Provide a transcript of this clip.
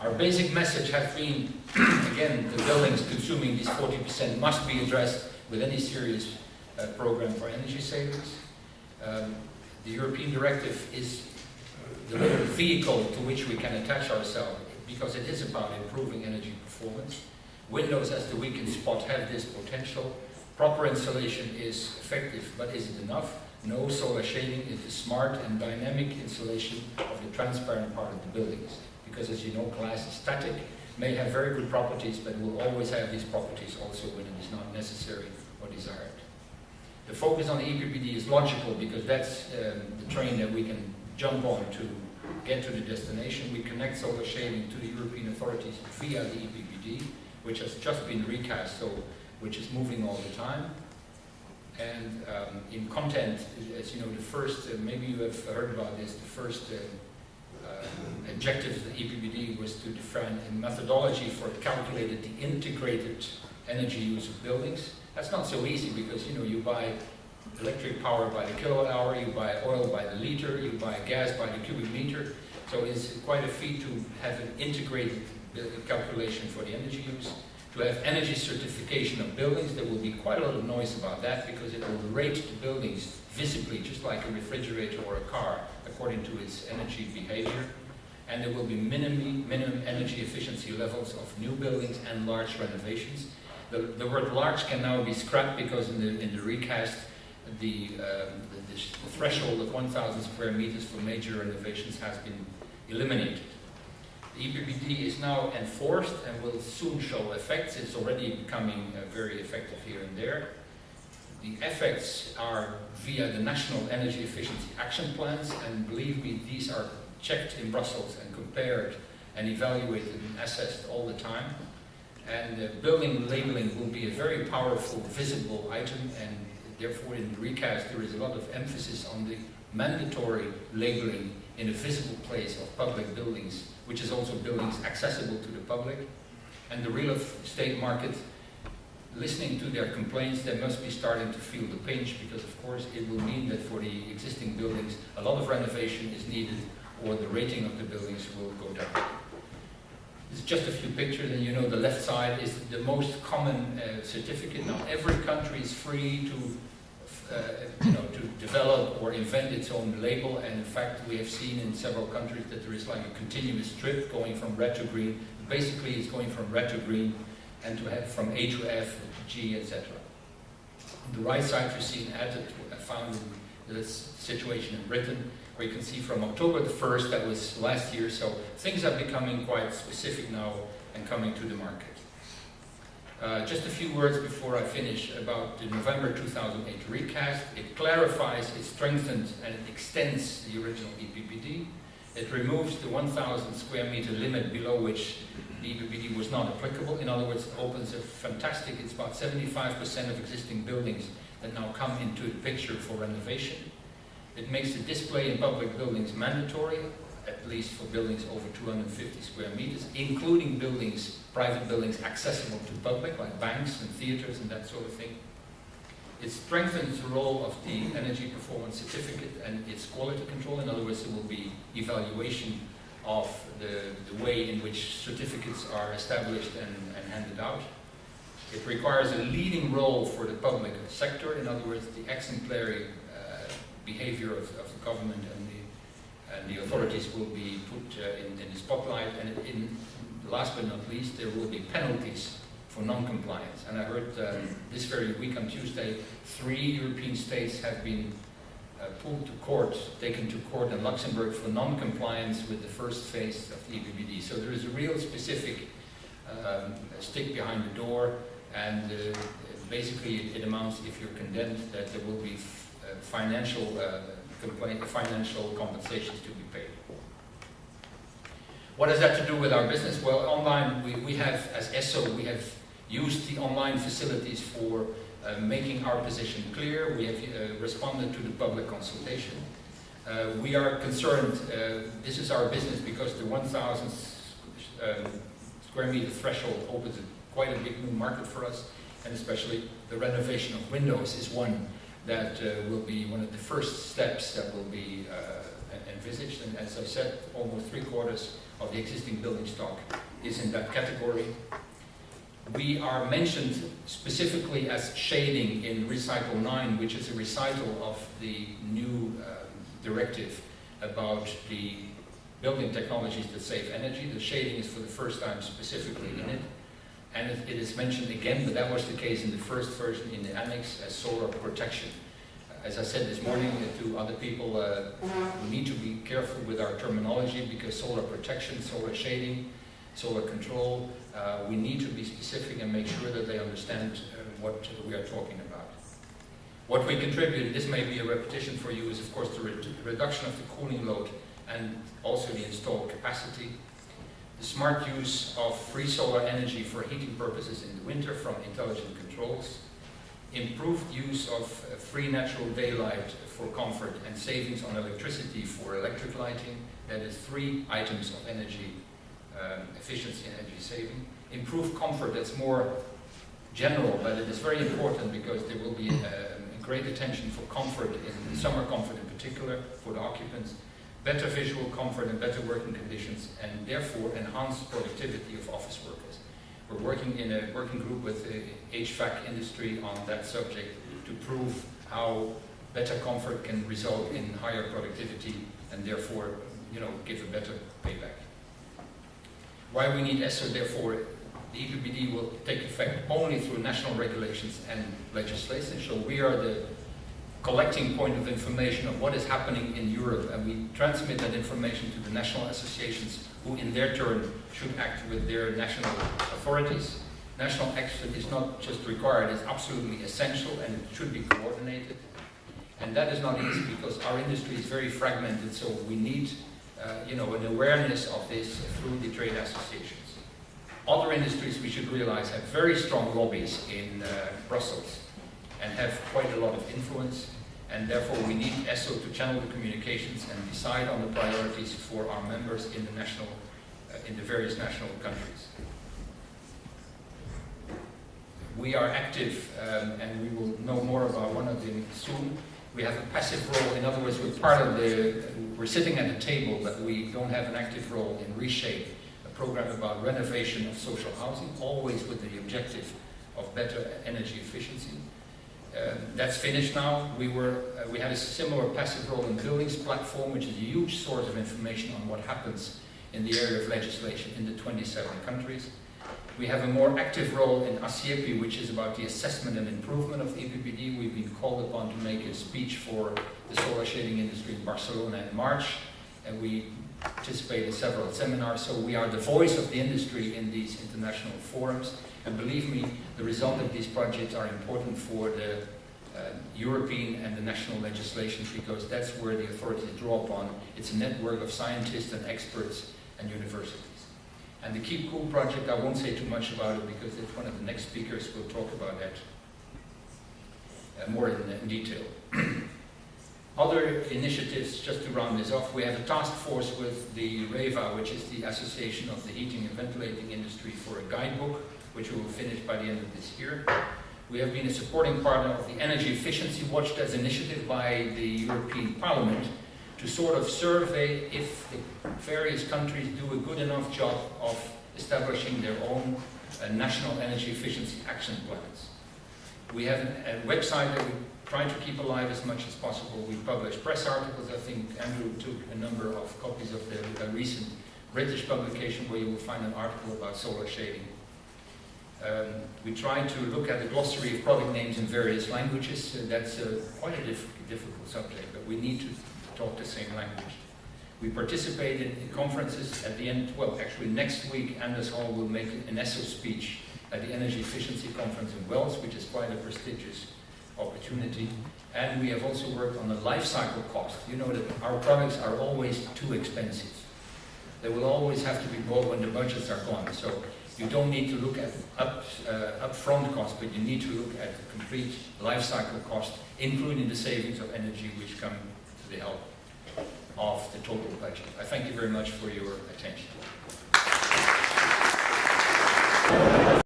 Our basic message has been, again, the buildings consuming these 40% must be addressed with any serious program for energy savings. The European directive is the vehicle to which we can attach ourselves, because it is about improving energy performance. Windows as the weakest spot have this potential. Proper insulation is effective, but is it enough? No. Solar shading is the smart and dynamic insulation of the transparent part of the buildings. Because as you know, glass is static, may have very good properties, but will always have these properties also when it is not necessary or desired. The focus on the EPBD is logical because that's the train that we can jump on to get to the destination. We connect solar shading to the European authorities via the EPBD, which has just been recast, so which is moving all the time. And in content, as you know, the first, maybe you have heard about this, the first objective of the EPBD was to define a methodology for calculating the integrated energy use of buildings. That's not so easy because, you know, you buy electric power by the kilowatt hour, you buy oil by the liter, you buy gas by the cubic meter. So it's quite a feat to have an integrated calculation for the energy use. To have energy certification of buildings, there will be quite a lot of noise about that because it will rate the buildings visibly, just like a refrigerator or a car, according to its energy behavior. And there will be minimum energy efficiency levels of new buildings and large renovations. The word large can now be scrapped because in the recast, the threshold of 1,000 square meters for major renovations has been eliminated. The EPBD is now enforced and will soon show effects. It's already becoming very effective here and there. The effects are via the National Energy Efficiency Action Plans, and believe me, these are checked in Brussels and compared and evaluated and assessed all the time. And building labeling will be a very powerful, visible item, and therefore in the recast there is a lot of emphasis on the mandatory labeling in a visible place of public buildings, which is also buildings accessible to the public. And the real estate market, listening to their complaints, they must be starting to feel the pinch, because of course it will mean that for the existing buildings a lot of renovation is needed, or the rating of the buildings will go down. It's just a few pictures, and you know the left side is the most common certificate. Now every country is free to to develop or invent its own label, and in fact we have seen in several countries that there is like a continuous strip going from red to green. Basically it's going from red to green, and to have from A to F, G, etc. On the right side you see an ad that I found in this situation in Britain, where you can see from October the 1st, that was last year, so things are becoming quite specific now and coming to the market. Just a few words before I finish about the November 2008 recast. It clarifies, it strengthens, and it extends the original EPBD. It removes the 1,000 square meter limit below which the EPBD was not applicable. In other words, it opens a fantastic, it's about 75% of existing buildings that now come into the picture for renovation. It makes the display in public buildings mandatory, at least for buildings over 250 square meters, including buildings, private buildings accessible to public, like banks and theaters and that sort of thing. It strengthens the role of the energy performance certificate and its quality control. In other words, there will be evaluation of the way in which certificates are established and handed out. It requires a leading role for the public sector. In other words, the exemplary behavior of the government and the authorities will be put in the spotlight, and last but not least, there will be penalties for non-compliance. And I heard this very week on Tuesday, 3 European states have been pulled to court, taken to court in Luxembourg for non-compliance with the first phase of the EPBD. So there is a real specific stick behind the door, and basically it amounts, if you're condemned, that there will be financial compensations to be paid. What has that to do with our business? Well, online, we have, as ESSO, we have used the online facilities for making our position clear. We have responded to the public consultation. We are concerned, this is our business, because the 1,000 square meter threshold opens quite a big new market for us, and especially the renovation of windows is one that will be one of the first steps that will be envisaged. And as I said, almost 3/4 of the existing building stock is in that category. We are mentioned specifically as shading in Recital 9, which is a recital of the new directive about the building technologies that save energy. The shading is for the first time specifically in it. And it is mentioned again, but that was the case in the first version in the annex, as solar protection. As I said this morning to other people, we need to be careful with our terminology, because solar protection, solar shading, solar control, we need to be specific and make sure that they understand what we are talking about. What we contribute, this may be a repetition for you, is of course the reduction of the cooling load and also the installed capacity. The smart use of free solar energy for heating purposes in the winter from intelligent controls. Improved use of free natural daylight for comfort and savings on electricity for electric lighting. That is 3 items of energy efficiency and energy saving. Improved comfort, that's more general, but it is very important because there will be a great attention for comfort, in summer comfort in particular, for the occupants. Better visual comfort and better working conditions, and therefore enhanced productivity of office workers. We're working in a working group with the HVAC industry on that subject to prove how better comfort can result in higher productivity and therefore, give a better payback. Why we need ESSO, therefore, the EPBD will take effect only through national regulations and legislation. So we are the collecting point of information of what is happening in Europe, and we transmit that information to the national associations, who in their turn should act with their national authorities. National action is not just required, it's absolutely essential, and it should be coordinated. And that is not easy because our industry is very fragmented, so we need an awareness of this through the trade associations. Other industries, we should realize, have very strong lobbies in Brussels and have quite a lot of influence, and therefore we need ESSO to channel the communications and decide on the priorities for our members in the various national countries. We are active, and we will know more about one of them soon. We have a passive role, in other words, we're sitting at the table, but we don't have an active role in Reshape, a program about renovation of social housing, always with the objective of better energy efficiency. That's finished now. We had a similar passive role in Buildings Platform, which is a huge source of information on what happens in the area of legislation in the 27 countries. We have a more active role in ASIEPI, which is about the assessment and improvement of EPBD. We've been called upon to make a speech for the solar shading industry in Barcelona in March, and we participate in several seminars. So we are the voice of the industry in these international forums. And believe me, the result of these projects are important for the European and the national legislation, because that's where the authorities draw upon. It's a network of scientists and experts and universities. And the Keep Cool project, I won't say too much about it because it's one of the next speakers will talk about that more in detail. Other initiatives, just to round this off, we have a task force with the REVA, which is the Association of the Heating and Ventilating Industry, for a guidebook, which we will finish by the end of this year. We have been a supporting partner of the Energy Efficiency Watch, that's an initiative by the European Parliament to sort of survey if the various countries do a good enough job of establishing their own national energy efficiency action plans. We have a website that we try to keep alive as much as possible. We publish press articles. I think Andrew took a number of copies of the recent British publication where you will find an article about solar shading. We try to look at the glossary of product names in various languages. That's quite a difficult subject, but we need to talk the same language. We participate in conferences at the end, well, actually next week, Anders Hall will make an ESSO speech at the Energy Efficiency Conference in Wales, which is quite a prestigious opportunity. And we have also worked on the life cycle cost. You know that our products are always too expensive. They will always have to be bought when the budgets are gone. So you don't need to look at upfront cost, but you need to look at the complete life cycle cost, including the savings of energy which come to the help of the total budget. I thank you very much for your attention.